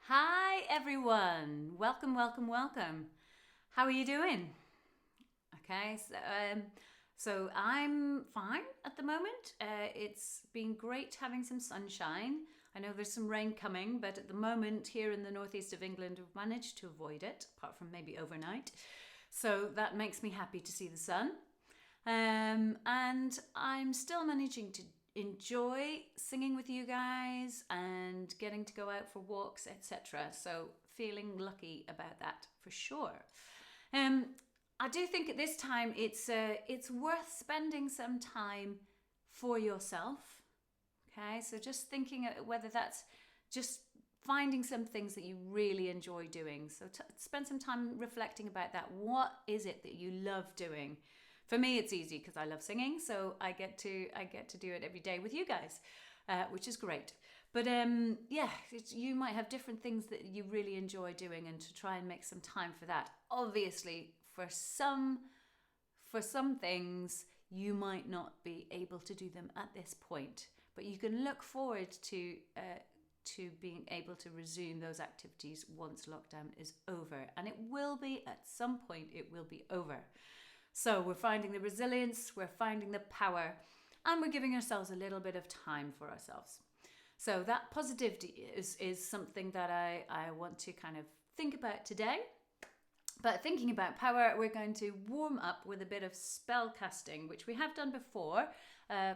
Hi everyone, welcome, welcome, welcome. How are you doing? Okay, so I'm fine at the moment. It's been great having some sunshine. I know there's some rain coming, but at the moment here in the northeast of England, we've managed to avoid it, apart from maybe overnight. So that makes me happy to see the sun. And I'm still managing to enjoy singing with you guys and getting to go out for walks, etc. So feeling lucky about that for sure. Um, I do think at this time it's worth spending some time for yourself. Okay, so just thinking whether that's just finding some things that you really enjoy doing. So spend some time reflecting about that. What is it that you love doing? For me, it's easy because I love singing, so I get to do it every day with you guys, which is great. But yeah, you might have different things that you really enjoy doing, and to try and make some time for that. Obviously, for some things, you might not be able to do them at this point, but you can look forward to being able to resume those activities once lockdown is over, and it will be at some point. It will be over. So we're finding the resilience, we're finding the power, and we're giving ourselves a little bit of time for ourselves. So that positivity is something that I want to kind of think about today. But thinking about power, we're going to warm up with a bit of spellcasting, which we have done before,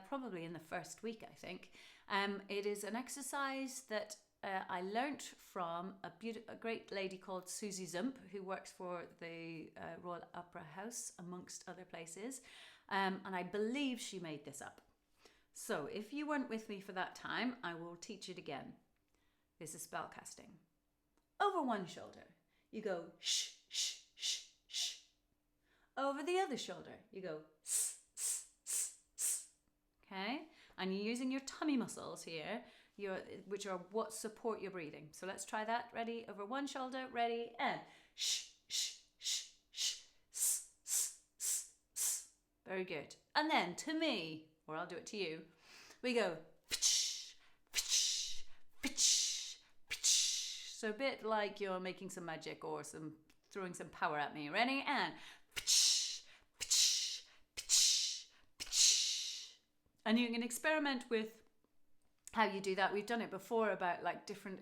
probably in the first week, I think. It is an exercise that I learnt from a great lady called Suzi Zumpe, who works for the Royal Opera House, amongst other places. And I believe she made this up. So if you weren't with me for that time, I will teach it again. This is spellcasting. Over one shoulder, you go shh, shh, shh, shh. Over the other shoulder, you go s, s, s, s. Okay? And you're using your tummy muscles here, which are what support your breathing. So let's try that. Ready? Over one shoulder. Ready? And shh, shh, shh, shh, s, s, s, s. Very good. And then to me, or I'll do it to you, we go pitch, pitch, pitch, pitch. So a bit like you're making some magic or throwing some power at me. Ready? And pitch, pitch, pitch, pitch. And you can experiment with how you do that. We've done it before about like different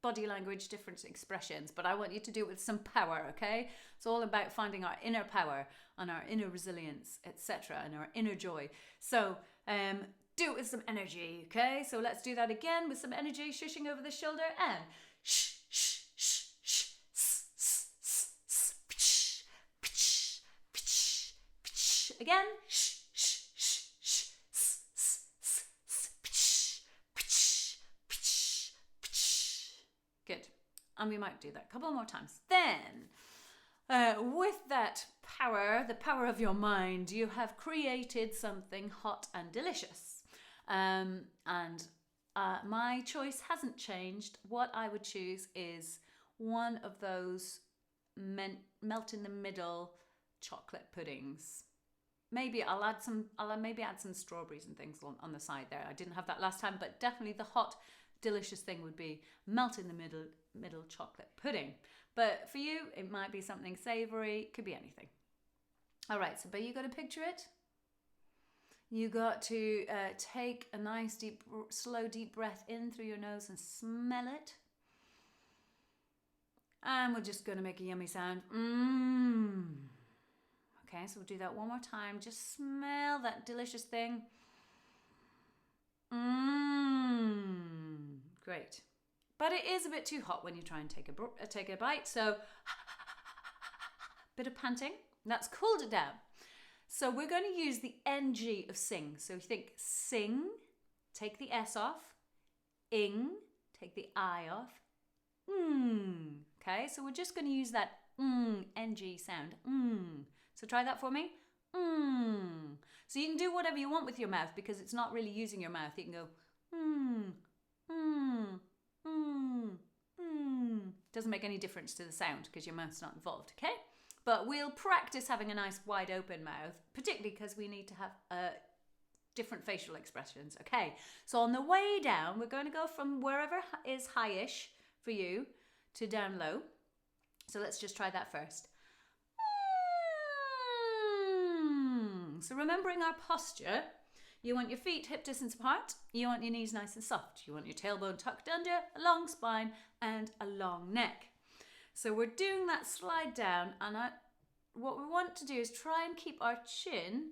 body language, different expressions, but I want you to do it with some power, okay? It's all about finding our inner power and our inner resilience, etc., and our inner joy. So do it with some energy, okay? So let's do that again with some energy, shushing over the shoulder, and shh, shh, shh, shh, s, s, s, s, pitch, pitch, pitch, pitch. Again, shh, shh, shh, shh, s, s, s, s, pitch, pitch, pitch, pitch. Good. And we might do that a couple more times. Then, with that power, the power of your mind, you have created something hot and delicious. And my choice hasn't changed. What I would choose is one of those melt in the middle chocolate puddings. Maybe I'll add some strawberries and things on the side there. I didn't have that last time, but definitely the hot, delicious thing would be melt in the middle chocolate pudding. But for you, it might be something savory. Could be anything. All right, so but you got to picture it. You got to take a nice, slow, deep breath in through your nose and smell it. And we're just going to make a yummy sound. Mmm. Okay, so we'll do that one more time. Just smell that delicious thing. Mmm. Great. But it is a bit too hot when you try and take a bite. So, bit of panting. That's cooled it down. So we're going to use the NG of sing. So you think sing, take the S off. Ing, take the I off. Okay, so we're just going to use that NG sound. So try that for me. So you can do whatever you want with your mouth because it's not really using your mouth. You can go Doesn't make any difference to the sound because your mouth's not involved, okay? But we'll practice having a nice wide open mouth, particularly because we need to have different facial expressions. Okay, so on the way down, we're going to go from wherever is high-ish for you to down low. So let's just try that first. So remembering our posture, you want your feet hip distance apart, you want your knees nice and soft, you want your tailbone tucked under, a long spine and a long neck. So we're doing that slide down, and what we want to do is try and keep our chin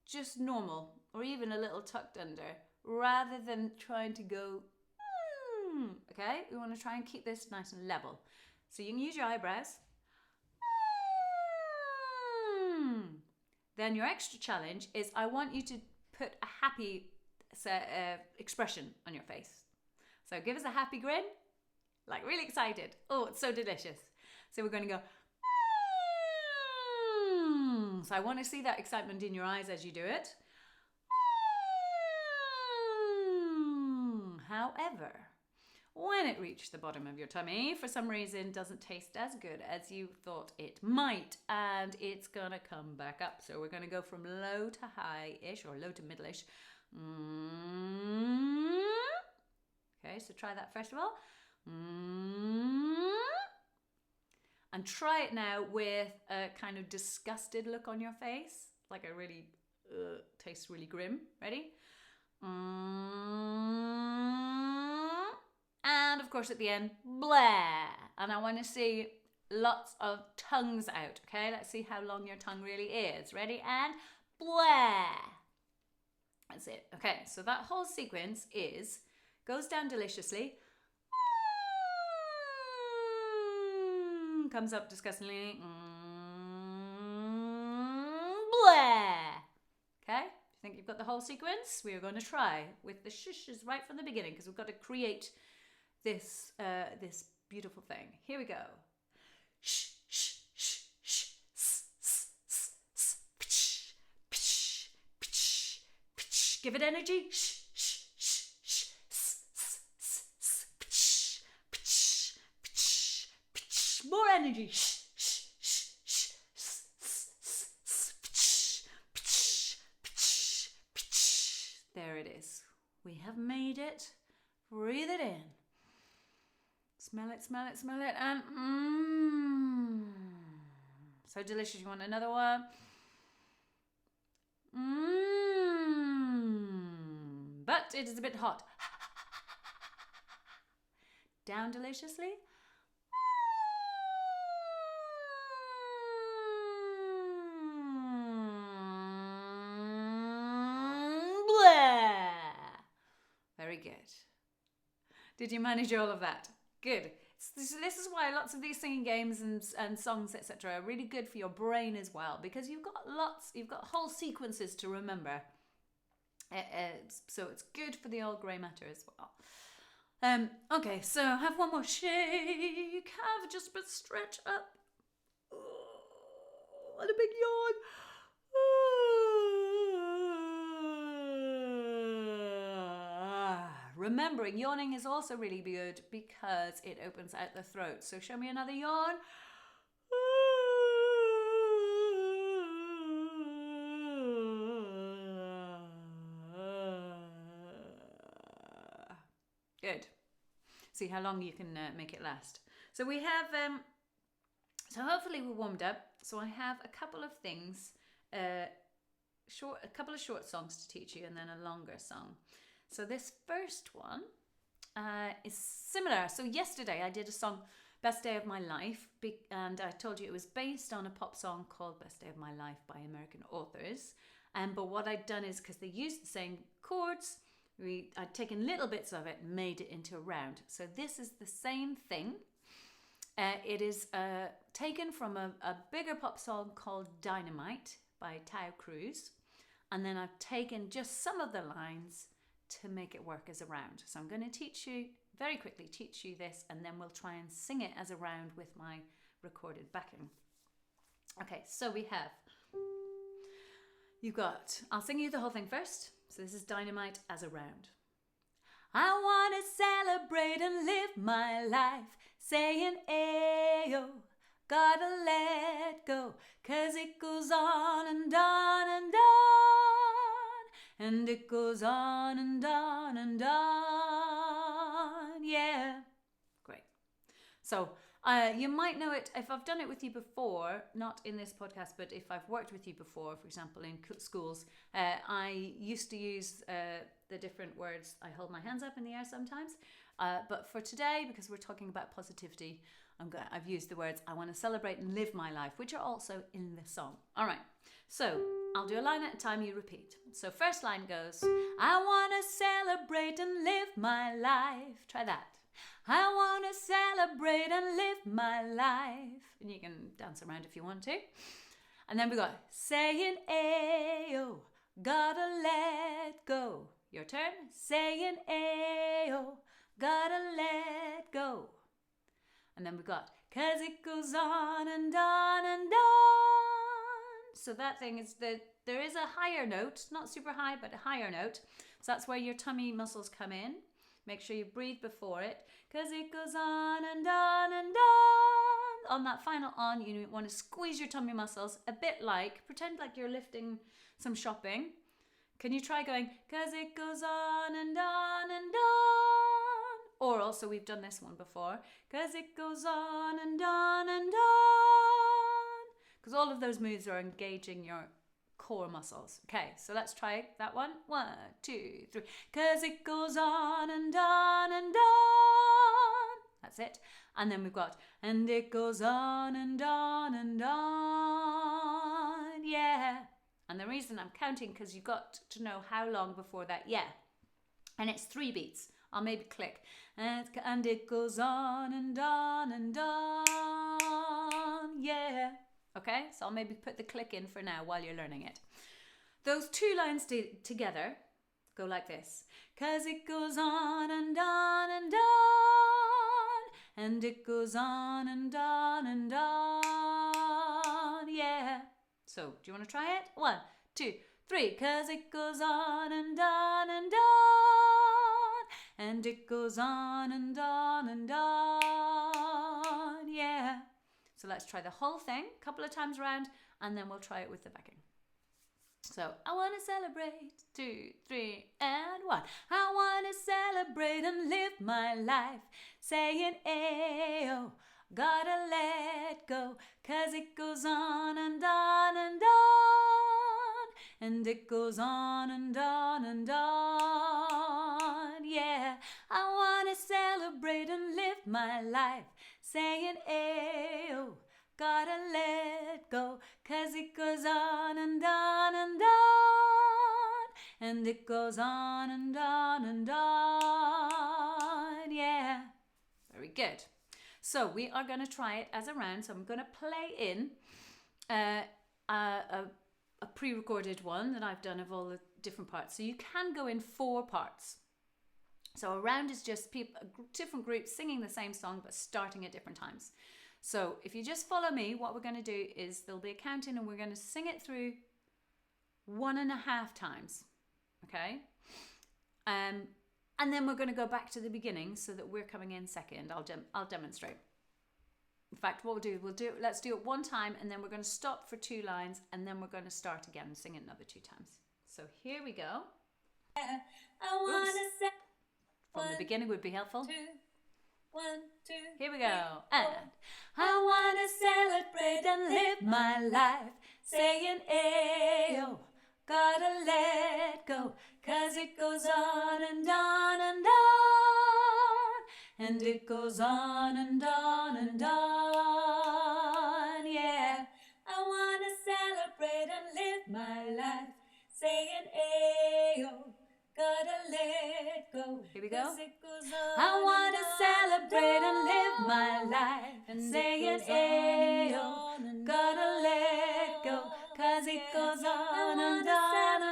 just normal or even a little tucked under rather than trying to go, okay? We want to try and keep this nice and level. So you can use your eyebrows. Then your extra challenge is I want you to put a happy expression on your face. So give us a happy grin, like really excited. Oh, it's so delicious. So we're going to go. So I want to see that excitement in your eyes as you do it. However, when it reached the bottom of your tummy, for some reason doesn't taste as good as you thought it might, and it's gonna come back up. So we're gonna go from low to high-ish, or low to middle-ish. Okay, so try that first of all. And try it now with a kind of disgusted look on your face, like a really, tastes really grim. Ready? And of course at the end, blah. And I want to see lots of tongues out, okay? Let's see how long your tongue really is. Ready? And blah. That's it. Okay, so that whole sequence goes down deliciously, comes up disgustingly, blah. Okay? You think you've got the whole sequence? We are going to try with the shushes right from the beginning, because we've got to create this beautiful thing. Here we go. Shh, shh, shh, shh, shh, shh, shh. Give it energy. Shh, shh, shh, shh, shh. More energy. Shh, shh, shh, shh. There it is. We have made it. Breathe it in. Smell it, smell it, smell it, and so delicious. You want another one? But it is a bit hot. Down deliciously. Blah. Very good. Did you manage all of that? Good. This is why lots of these singing games and songs, etc., are really good for your brain as well, because you've got whole sequences to remember. So it's good for the old grey matter as well. Okay, so have one more shake. Have just a bit stretch up. And a big yawn. Remembering, yawning is also really good because it opens out the throat. So show me another yawn. Good. See how long you can make it last. So we have, so hopefully we're warmed up. So I have a couple of things, a couple of short songs to teach you, and then a longer song. So this first one is similar. So yesterday I did a song, Best Day of My Life, and I told you it was based on a pop song called Best Day of My Life by American authors. But what I'd done is, because they used the same chords, I'd taken little bits of it and made it into a round. So this is the same thing. It is taken from a bigger pop song called Dynamite by Taio Cruz. And then I've taken just some of the lines to make it work as a round. So I'm going to teach you this, and then we'll try and sing it as a round with my recorded backing. Okay, so I'll sing you the whole thing first. So this is Dynamite as a round. I want to celebrate and live my life, saying, ayo, gotta let go, 'cause it goes on and on and on, and it goes on and on and on, yeah. Great. So you might know it if I've done it with you before, not in this podcast, but if I've worked with you before, for example, in schools, I used to use the different words. I hold my hands up in the air sometimes. But for today, because we're talking about positivity, I've used the words, I want to celebrate and live my life, which are also in the song. All right. So I'll do a line at a time, you repeat. So first line goes, I want to celebrate and live my life. Try that. I want to celebrate and live my life. And you can dance around if you want to. And then we got saying, ayo, gotta let go. Your turn. Saying, ayo, gotta let go. And then we got, cause it goes on and on and on. So that thing is that there is a higher note, not super high, but a higher note. So that's where your tummy muscles come in. Make sure you breathe before it. Cause it goes on and on and on. On that final on, you want to squeeze your tummy muscles a bit like, pretend like you're lifting some shopping. Can you try going, cause it goes on and on and on? Or also, we've done this one before, cause it goes on and on and on. Because all of those moves are engaging your core muscles. Okay, so let's try that one. 1, 2, 3. Cause it goes on and on and on. That's it. And then we've got, and it goes on and on and on. Yeah. And the reason I'm counting, because you've got to know how long before that yeah. And it's 3 beats. I'll maybe click. And it goes on and on and on. Yeah. Okay, so I'll maybe put the click in for now while you're learning it. Those 2 lines together go like this. Cause it goes on and on and on. And it goes on and on and on. Yeah. So, do you want to try it? 1, 2, 3. Cause it goes on and on and on. And it goes on and on and on. Yeah. So let's try the whole thing a couple of times around, and then we'll try it with the backing. So I want to celebrate, 2, 3, and 1. I want to celebrate and live my life, saying, ayo, gotta let go, cause it goes on and on and on, and it goes on and on and on, yeah. I want to celebrate and live my life, saying, ayo, gotta let go, cause it goes on and on and on, and it goes on and on and on, yeah. Very good. So we are going to try it as a round. So I'm going to play in a pre-recorded one that I've done of all the different parts. So you can go in 4 parts. So a round is just different groups singing the same song but starting at different times. So if you just follow me, what we're going to do is there'll be a count-in and we're going to sing it through 1.5 times. Okay? And then we're going to go back to the beginning so that we're coming in second. I'll demonstrate. In fact, what let's do it 1 time and then we're going to stop for 2 lines and then we're going to start again and sing it another 2 times. So here we go. I wanna say From the beginning would be helpful. 2, 1, 2. Here we go. And I want to celebrate and live my life, saying, ayo, gotta let go, cause it goes on and on and on, and it goes on and on and on, yeah. I wanna celebrate and live my life, saying, ayo, gotta let go. Here we go. 'Cause it goes on I want to and celebrate and on live my life, and saying, it goes on ayo, and gotta on. let go, cause it goes on and I on wanna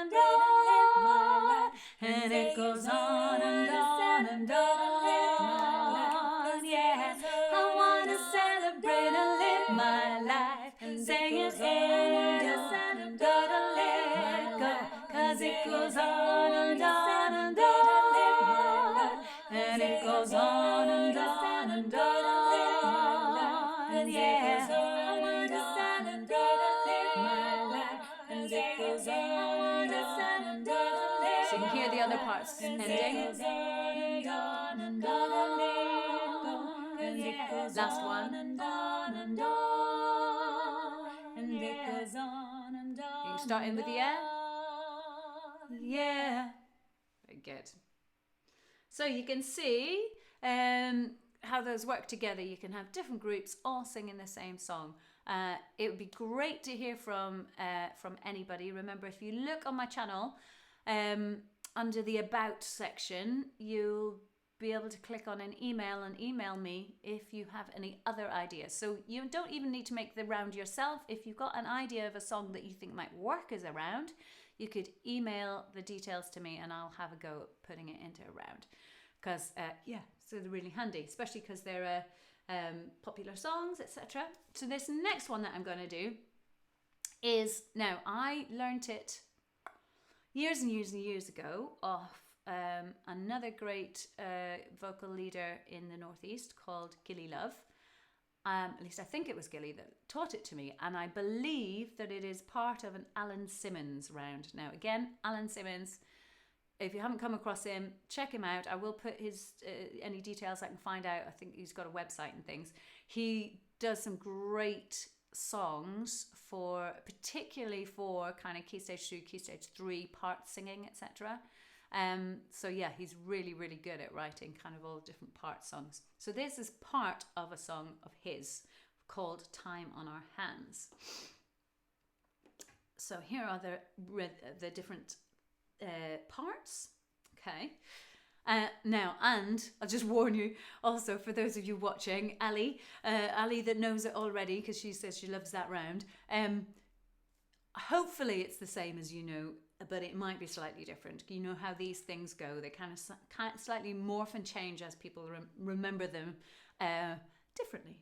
and celebrate and live my on, life, and it goes on and on and on, yeah. I want to celebrate and live my life, saying, ayo, gotta let go, cause it goes on and on and on, and it goes on and on and on, yeah. I want to celebrate and live my life, and it goes on and on and on. So you can hear the other parts ending. And it goes on and on and on, and it goes goes Last on one. and on and on, and it goes on and on. You can start in with the air. Yeah. Very good. So you can see how those work together. You can have different groups all singing the same song. It would be great to hear from anybody. Remember, if you look on my channel, under the About section, you'll be able to click on an email and email me if you have any other ideas. So you don't even need to make the round yourself. If you've got an idea of a song that you think might work as a round, you could email the details to me and I'll have a go at putting it into a round. Because, so they're really handy, especially because they're popular songs, etc. So this next one that I'm going to do is, now I learnt it years and years and years ago off another great vocal leader in the Northeast called Gilly Love. At least I think it was Gilly that taught it to me, and I believe that it is part of an Alan Simmons round. Now again, Alan Simmons, if you haven't come across him, check him out. I will put his any details I can find out. I think he's got a website and things. He does some great songs particularly for kind of key stage 2, key stage 3 part singing, etc. So yeah, he's really, really good at writing kind of all different part songs. So this is part of a song of his called Time on Our Hands. So here are the different parts. Okay. Now, and I'll just warn you also, for those of you watching, Ali that knows it already because she says she loves that round. Hopefully it's the same as you know, but it might be slightly different. You know how these things go. They kind of slightly morph and change as people remember them differently.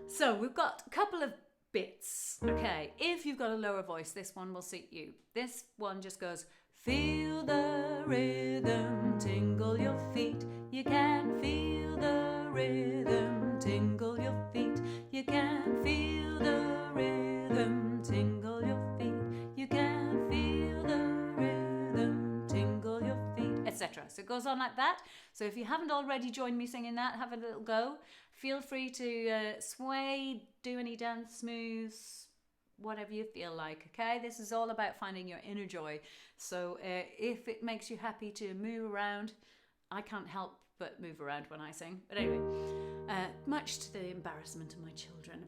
So we've got a couple of bits. Okay, if you've got a lower voice, this one will suit you. This one just goes, feel the rhythm, tingle your feet. You can feel the rhythm, tingle your feet. You can feel the rhythm, tingle your feet. You can feel the rhythm, tingle your feet, etc. So it goes on like that. So if you haven't already joined me singing that, have a little go. Feel free to sway, do any dance moves, whatever you feel like. Okay, this is all about finding your inner joy. So if it makes you happy to move around, I can't help but move around when I sing. But anyway, much to the embarrassment of my children.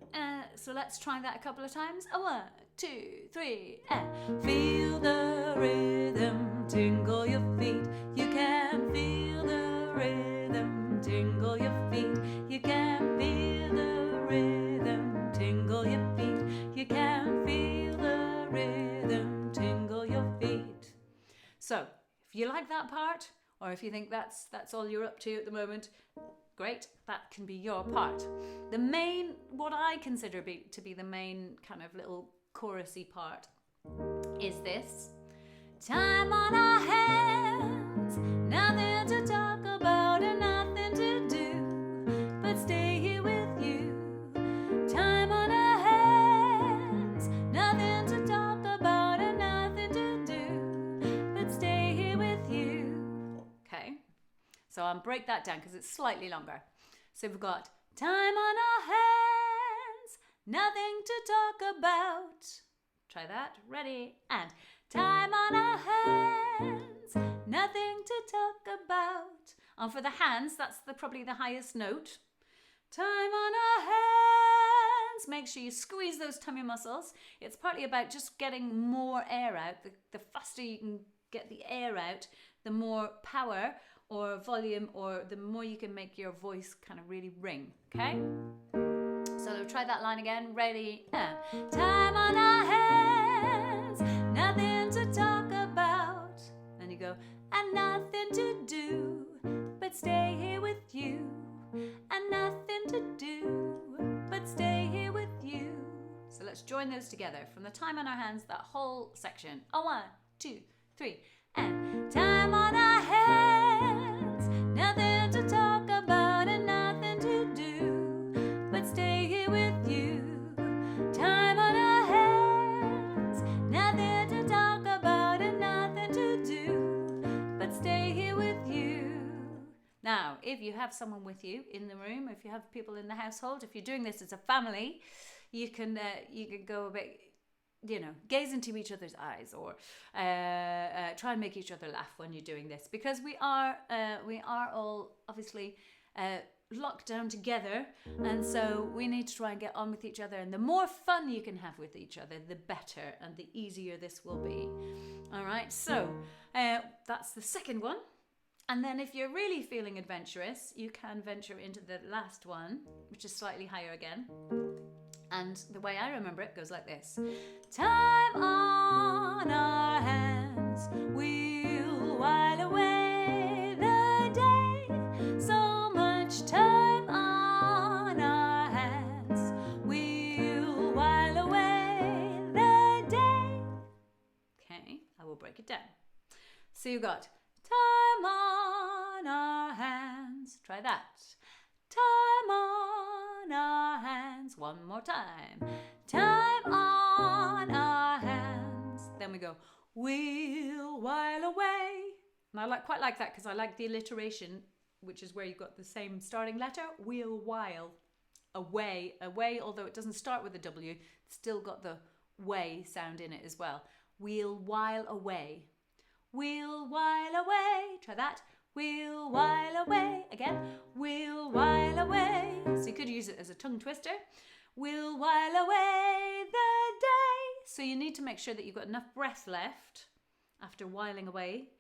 So let's try that a couple of times. 1, 2, 3, and feel the rhythm, tingle your feet. You can feel the rhythm, tingle your feet. You can feel the rhythm, tingle your feet. You can feel the rhythm, tingle your feet. So if you like that part, or if you think that's all you're up to at the moment, great, that can be your part. The main, what I consider to be the main kind of little chorusy part is this. Time on our hands, nothing to talk about and nothing to do, but stay here with you. Time on our hands, nothing to talk about and nothing to do, but stay here with you. Okay, so I'll break that down because it's slightly longer. So we've got time on our hands, nothing to talk about. Try that, ready, and time on our hands, nothing to talk about. And for the hands, that's probably the highest note. Time on our hands. Make sure you squeeze those tummy muscles. It's partly about just getting more air out. The faster you can get the air out, the more power or volume, or the more you can make your voice kind of really ring, okay? So try that line again, ready, and time on our hands, nothing to talk about. Then you go, and nothing to do, but stay here with you. And nothing to do, but stay here with you. So let's join those together from the time on our hands, that whole section. 1, 2, 3, and time on our hands, nothing to talk about and nothing to do, but stay here with you. Time on our hands, nothing to talk about and nothing to do, but stay here with you. Now, if you have someone with you in the room, if you have people in the household, if you're doing this as a family, you can go a bit, gaze into each other's eyes, or try and make each other laugh when you're doing this, because we are all obviously locked down together, and so we need to try and get on with each other, and the more fun you can have with each other, the better, and the easier this will be. All right, so that's the second one. And then if you're really feeling adventurous, you can venture into the last one, which is slightly higher again. And the way I remember it goes like this. Time on our hands, we'll while away the day. So much time on our hands, we'll while away the day. Okay, I will break it down. So you got time on our hands. Try that. Time on our hands. One more time. Time on our hands. Then we go, we'll while away. And I quite like that because I like the alliteration, which is where you've got the same starting letter. We'll while away. Away, although it doesn't start with a W, it's still got the way sound in it as well. We'll while away. We'll while away. Try that. We'll while away. Again. We'll while away. So you could use it as a tongue twister. We'll while away the day. So you need to make sure that you've got enough breath left after whiling away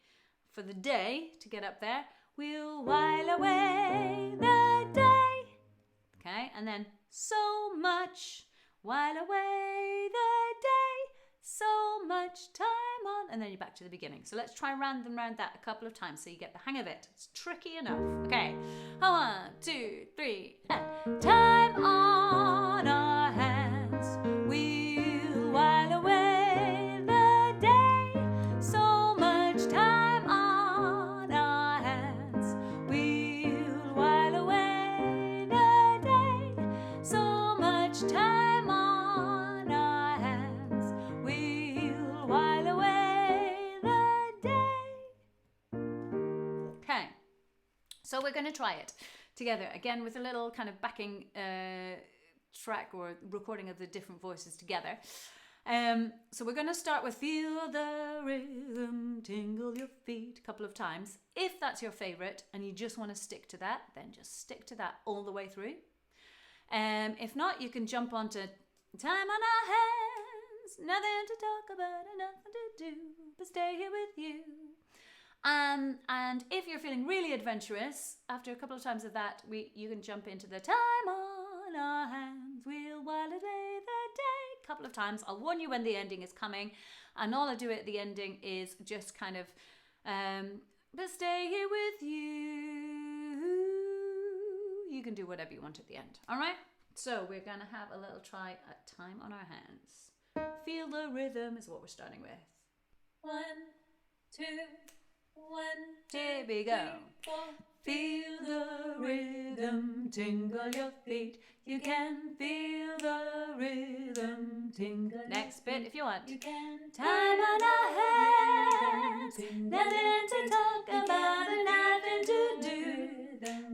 for the day to get up there. We'll while away the day. Okay. And then so much. While away the day. So much time on, and then you're back to the beginning. So let's try round that a couple of times so you get the hang of it. It's tricky enough. Okay, 1, 2, 3, and time on our hands, we'll while away the day. So much time on our hands, we'll while away the day. So much time on our hands, we'll while away the day. Okay, so we're going to try it together again with a little kind of backing track or recording of the different voices together. So we're going to start with feel the rhythm, tingle your feet a couple of times. If that's your favorite and you just want to stick to that, then just stick to that all the way through. If not, you can jump onto time on our hands, nothing to talk about and nothing to do, but stay here with you. And if you're feeling really adventurous, after a couple of times of that, you can jump into the time on our hands, we'll while away the day. A couple of times. I'll warn you when the ending is coming, and all I do at the ending is just kind of, but stay here with you. You can do whatever you want at the end. All right? So we're going to have a little try at time on our hands. Feel the rhythm is what we're starting with. 1, 2, 1, 2, Here we go. 3, 4. Feel the rhythm, tingle your feet. You can feel the rhythm, tingle. Next bit if you want. You can Time on our hands, nothing to talk about and nothing to do.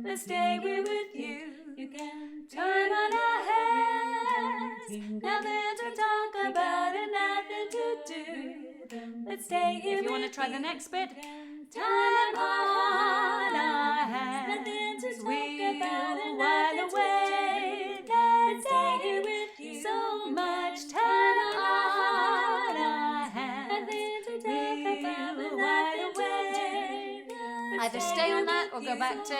But stay here with you. You can Time on our hands, nothing to talk about and nothing to do. Let's stay here. If you want to try the next bit. Time on our hands, we'll while away the day. with you. So much time on our hands, we'll while away. Either stay on that or go back to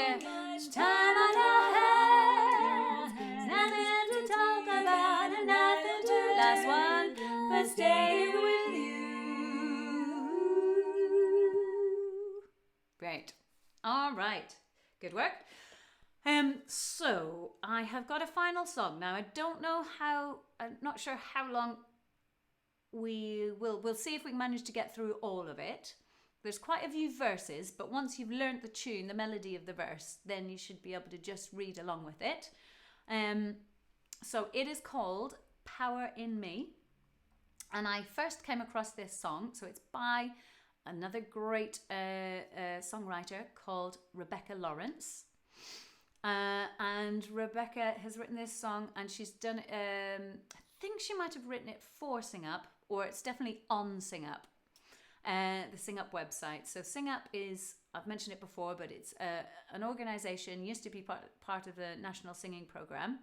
time on our hands, nothing to talk about and nothing to do. Last one, but stay with you. Great. All right. Good work. So I have got a final song. Now I don't know how, I'm not sure how long we'll see if we can manage to get through all of it. There's quite a few verses, but once you've learnt the tune, the melody of the verse, then you should be able to just read along with it. So it is called Power in Me. And I first came across this song, so it's by another great songwriter called Rebecca Lawrence. And Rebecca has written this song, and she's done it. I think she might have written it for Sing Up, or it's definitely on Sing Up, the Sing Up website. So Sing Up is, I've mentioned it before, but it's an organisation, used to be part of the National Singing Programme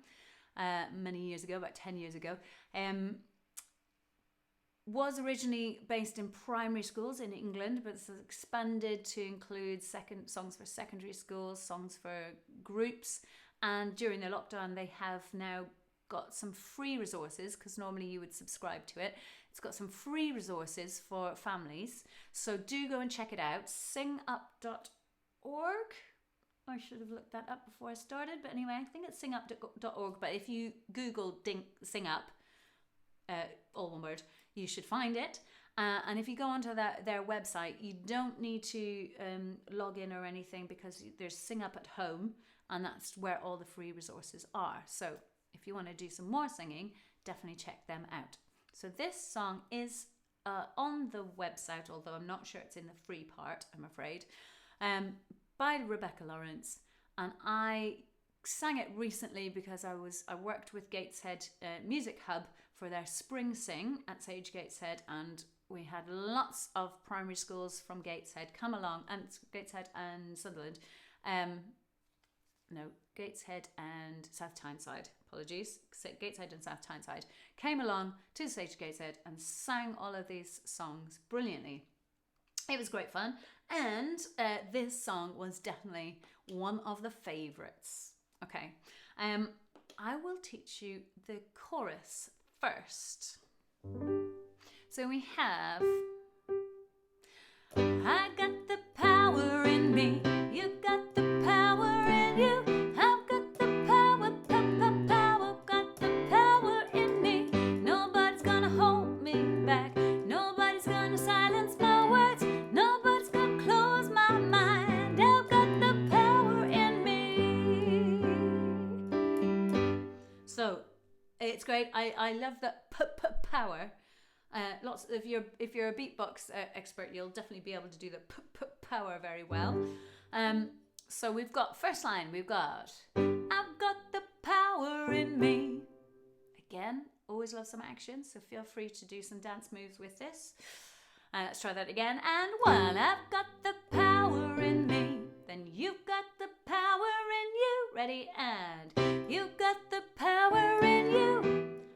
many years ago, about 10 years ago. Was originally based in primary schools in England, but it's expanded to include songs for secondary schools, songs for groups, and during the lockdown they have now got some free resources, because normally you would subscribe to it. It's got some free resources for families, so do go and check it out. Singup.org. I should have looked that up before I started, but anyway, I think it's singup.org, but if you Google Sing Up, all one word, you should find it. And if you go onto their website, you don't need to log in or anything, because there's Sing Up at Home, and that's where all the free resources are. So if you want to do some more singing, definitely check them out. So this song is on the website, although I'm not sure it's in the free part, I'm afraid, by Rebecca Lawrence. And I sang it recently because I worked with Gateshead Music Hub for their Spring Sing at Sage Gateshead, and we had lots of primary schools from Gateshead come along, and Gateshead and Sunderland, Gateshead and South Tyneside, apologies, Gateshead and South Tyneside came along to Sage Gateshead and sang all of these songs brilliantly. It was great fun, and this song was definitely one of the favourites. Okay, I will teach you the chorus first. So we have, I got the power in me, you got the power in you, I've got the power, power, got the power in me. Nobody's gonna hold me back, nobody's gonna silence my words, nobody's gonna close my mind. I've got the power in me. So it's great. I love the power. Lots. If you're a beatbox expert, you'll definitely be able to do the power very well. So we've got first line. We've got, I've got the power in me. Again, always love some action, so feel free to do some dance moves with this. Let's try that again. And while I've got the power in me, then you've got the power in you. Ready? And you've got the power in you.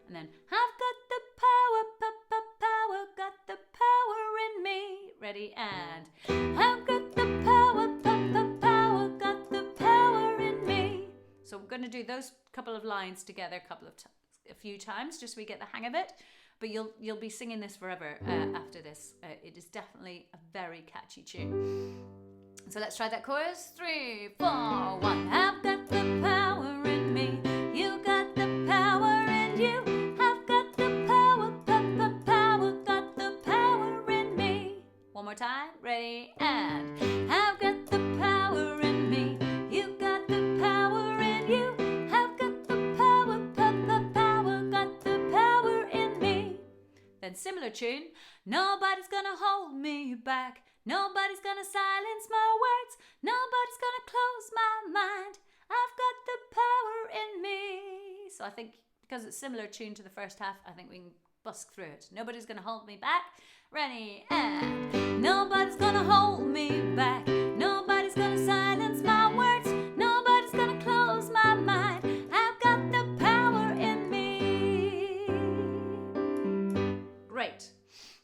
And then I've got the power, got the power in me. Ready? And I've got the power, got the power in me. So we're going to do those couple of lines together a few times, just so we get the hang of it. But you'll be singing this forever after this. It is definitely a very catchy tune. So let's try that chorus. 3, 4, 1. I've got the power in me. You got the power in you. I've got the power, got the power in me. One more time. Ready? And I've got the power in me. You got the power in you. I've got the power, got the power in me. Then similar tune. Nobody's gonna hold me back. Nobody's gonna silence my words. Nobody's gonna close my mind. I've got the power in me. So I think because it's similar tune to the first half, I think we can busk through it. Nobody's gonna hold me back. Ready? And nobody's gonna hold me back. Nobody's gonna silence my words. Nobody's gonna close my mind. I've got the power in me. Great.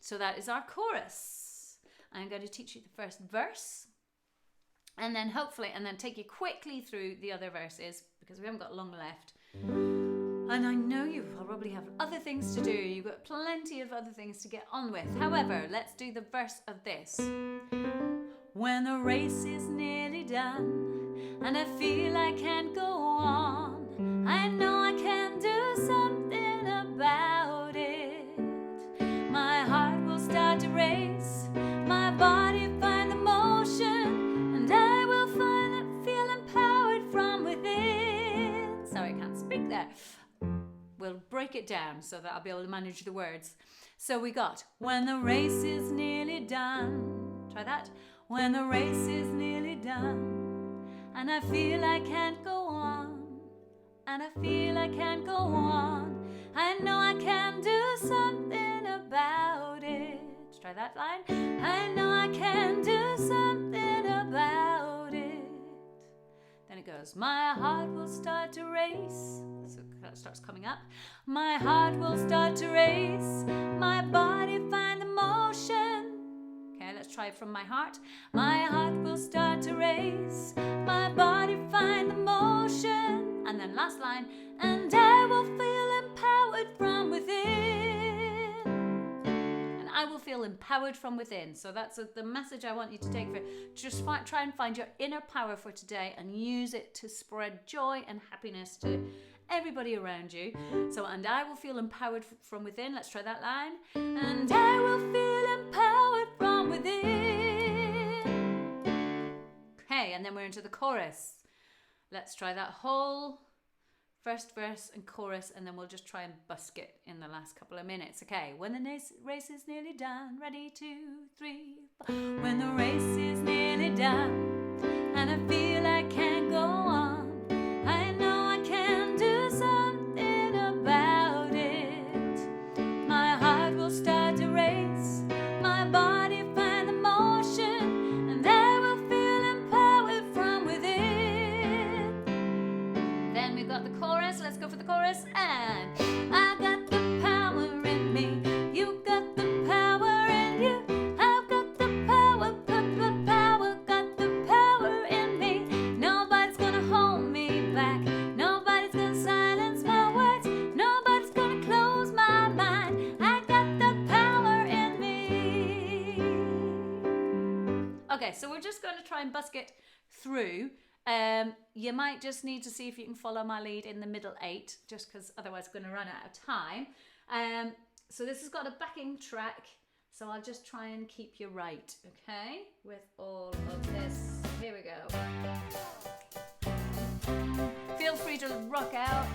So that is our chorus. I'm going to teach you the first verse, and then take you quickly through the other verses, because we haven't got long left. And I know you probably have other things to do. You've got plenty of other things to get on with. However, let's do the verse of this. When the race is nearly done, and I feel I can't go on, I know I can do something about it. My heart will start to race, my body find the motion, and I will feel empowered from within. Sorry, I can't speak there. We'll break it down so that I'll be able to manage the words. So we got, when the race is nearly done, Try that. When the race is nearly done and I feel I can't go on, and I feel I can't go on, I know I can do something about it. Try that line. I know I can do something about it. Then it goes, my heart will start to race. So that starts coming up. My heart will start to race. My body find the motion. Okay, let's try it from my heart. My heart will start to race. My body find the motion. And then last line. And I will feel empowered from within. And I will feel empowered from within. So that's the message I want you to take for it. Just try and find your inner power for today and use it to spread joy and happiness to everybody around you. So, and I will feel empowered from within. Let's try that line. And I will feel empowered from within. Okay, and then we're into the chorus. Let's try that whole first verse and chorus, and then we'll just try and busk it in the last couple of minutes. Okay, when the race is nearly done, ready, 2, 3, 4. When the race is nearly done and I feel I can't go on, I know I can do something about it. My heart will start to race, my body find the motion, and I will feel empowered from within. Then we've got the chorus. Let's go for the chorus. And I got the power in me, you got the power in you, I've got the power, got the power in me. Nobody's gonna hold me back, nobody's gonna silence my words, nobody's gonna close my mind. I got the power in me. Okay, so we're just going to try and busk it through. You might just need to see if you can follow my lead in the middle 8, just because otherwise we're going to run out of time. So this has got a backing track, so I'll just try and keep you right, okay, with all of this. Here we go. Feel free to rock out.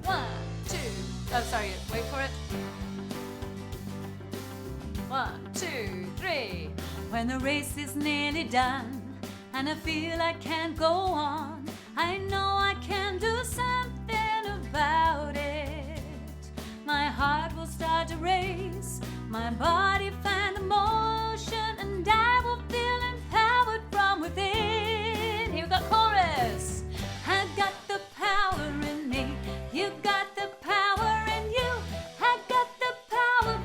1, 2, oh sorry, wait for it. 1, 2, 3. When the race is nearly done and I feel I can't go on, I know I can do something about it. My heart will start to race, my body find the motion, and I will feel empowered from within. Here we go, chorus. I got the power in me, you got the power in you, I got the power,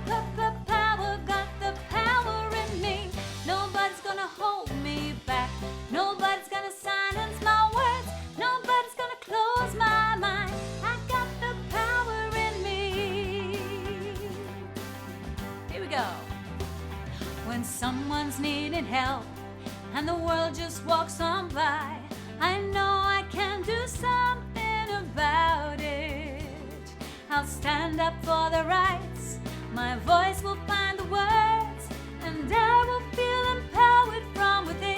power, got the power in me. Nobody's gonna hold me back, nobody's gonna silence my words, nobody's gonna close my mind. I got the power in me. Here we go. When someone's needing help and the world just walks on by, I know I can do something about it. I'll stand up for the rights, my voice will find the words, and I will feel empowered from within.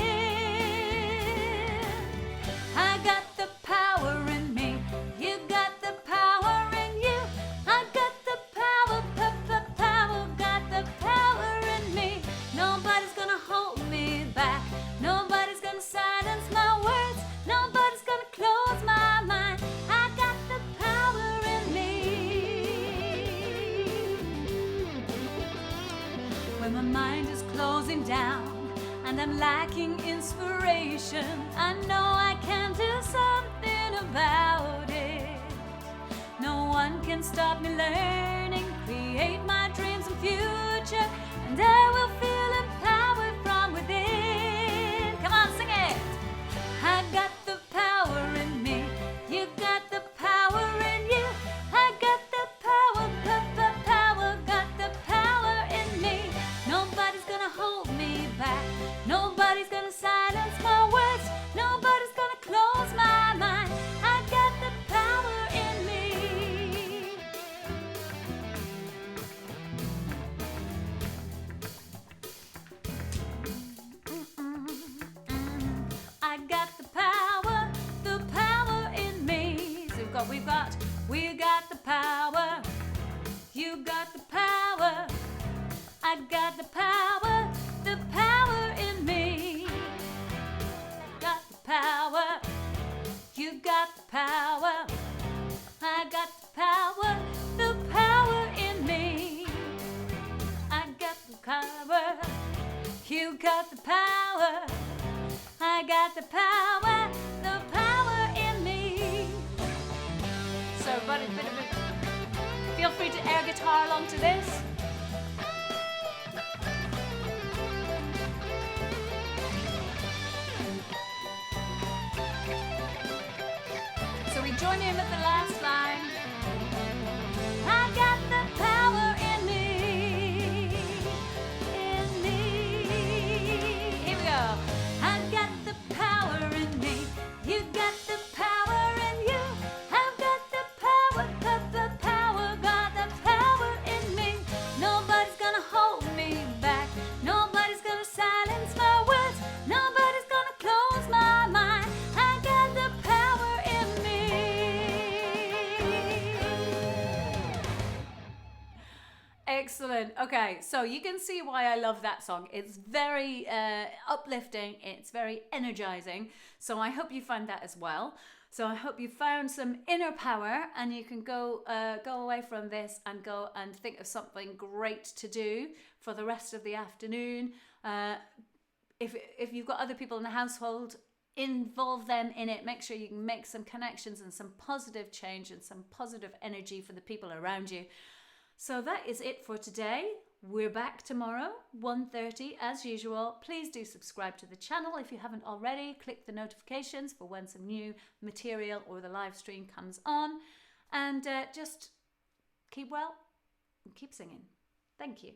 I got the power in me, you got the power in you, I got the power, power, got the power in me. Nobody's gonna hold me back, nobody's gonna silence my words, nobody's gonna close my mind. I got the power in me. When my mind is closing down and I'm lacking inspiration, I know I can do something about it. No one can stop me learning, create my dreams and future, and I will feel empowered from within. Come on, sing it. I got the power in me, you got the power in you, I got the power, power, got the power in me. Nobody's gonna hold me back, nobody's gonna silence my words, nobody's gonna close my mind. I got the power in me. I got the power in me. So we got the power, you got the power, I got power. You got the power. I got the power in me. I got the power. You got the power. I got the power in me. So everybody, feel free to air guitar along to this. So we join in with the last line. I got the power in me. Here we go. I got the power in me. You got the power in you. I've got the power, got the power in me. Nobody's gonna hold me back. Nobody's gonna silence my words. Nobody's gonna close my mind. I got the power in me. Excellent. Okay, so you can see why I love that song. It's very uplifting. It's very energizing. So I hope you find that as well. So I hope you found some inner power, and you can go away from this and go and think of something great to do for the rest of the afternoon. If you've got other people in the household, involve them in it. Make sure you can make some connections and some positive change and some positive energy for the people around you. So that is it for today. We're back tomorrow, 1:30 as usual. Please do subscribe to the channel if you haven't already. Click the notifications for when some new material or the live stream comes on. And just keep well and keep singing. Thank you.